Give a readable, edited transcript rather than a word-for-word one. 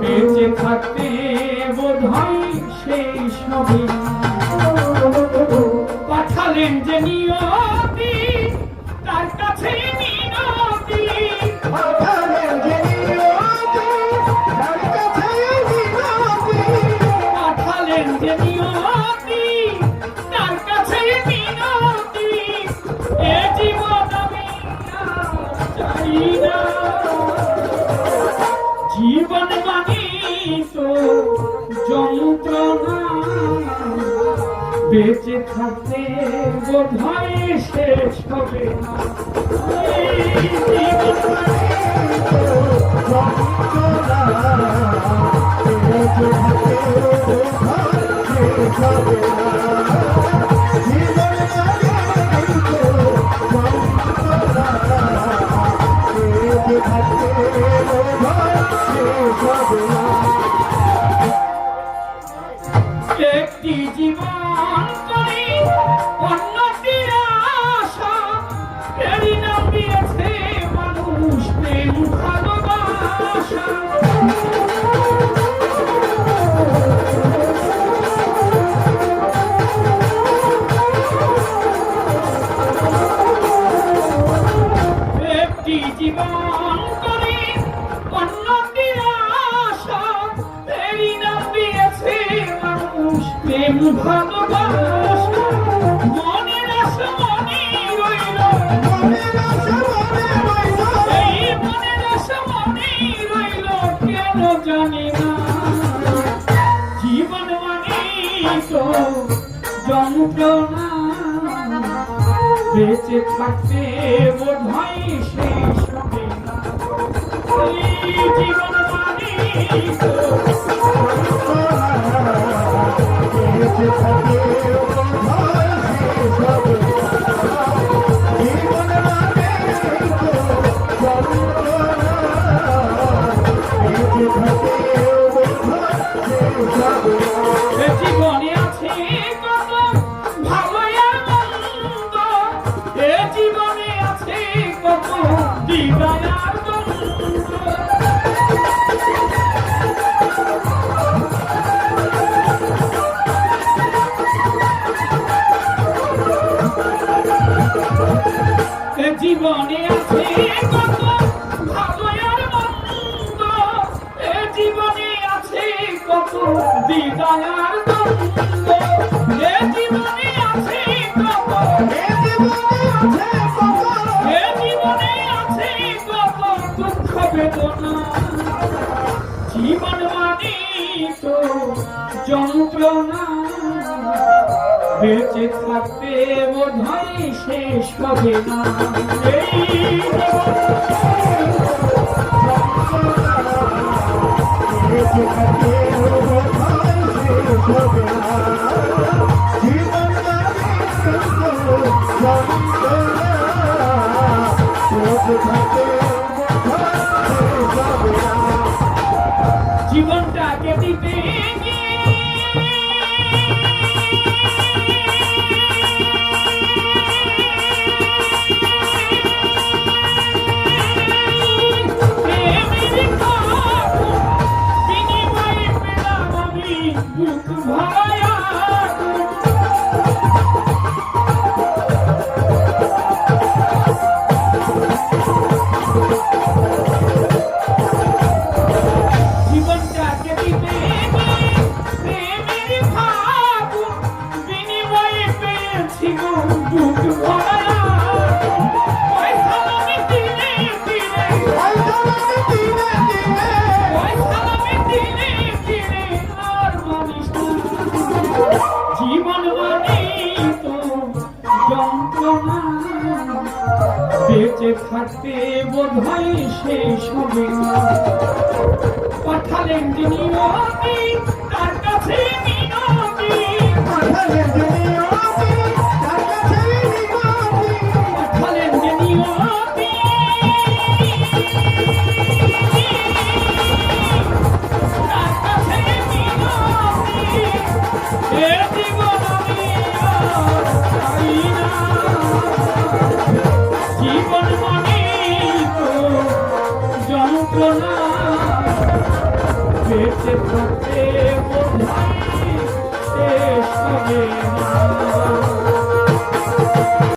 বেঁচে থাকতে বোধহয় সেই সবে পাঠালেন যে নিয়তি তার কাছে মিনতি পাঠালেন যে নিয়তি তার কাছে মিনতি পাঠালেন যে নিয়তি তার কাছে মিনতি এ জীবন আমি চাই না জীবন মানে তো যন্ত্রণা বেঁচে থাকতে বোধহয় শেষ হবে না জীবন মানে একটি জীবন করে অন্যটির আশা এরই নাম দিয়েছে মানুষ প্রেম ভালোবাসা একটি জীবন করে অন্যটির আশা এরই নাম দিয়েছে প্রেম ভালোবাসা মনের আশা মনে রইল এই মনের আশা মনে রইল কেন জানি না জীবন মানে তো যন্ত্রণা বেঁচে থাকতে বোধহয় শেষ হবে না এই জীবন মানে তো জীবনে আছে কত ভালো আর মন্দ এ জীবনে আছে কত হৃদয় আর দ্বন্দ্ব জীবনে আছে কত ভালো আর মন্দ এ জীবনে আছে কত হৃদয় আর দ্বন্দ্ব এ জীবনে আছে কত এ জীবনে আছে কত দুঃখ বেদনা জীবন মানে তো যন্ত্রণা বেঁচে থাকতে বোধহয় শেষ হবে না এই বেঁচে থাকতে বোধহয় শেষ হবে না জীবন জীবনটাকে দিতে বেঁচে থাকতে বোধহয় শেষ হবে না পাঠালেন যে নিয়তি তার কাছে মিনতি পাঠালেন যে নিয়তি তার কাছে মিনতি পাঠালেন যে নিয়তি তার কাছে মিনতি এ জীবন আমি চাই না জীবন মানে তো যন্ত্রণা বেঁচে থাকতে বোধহয় শেষ হবে না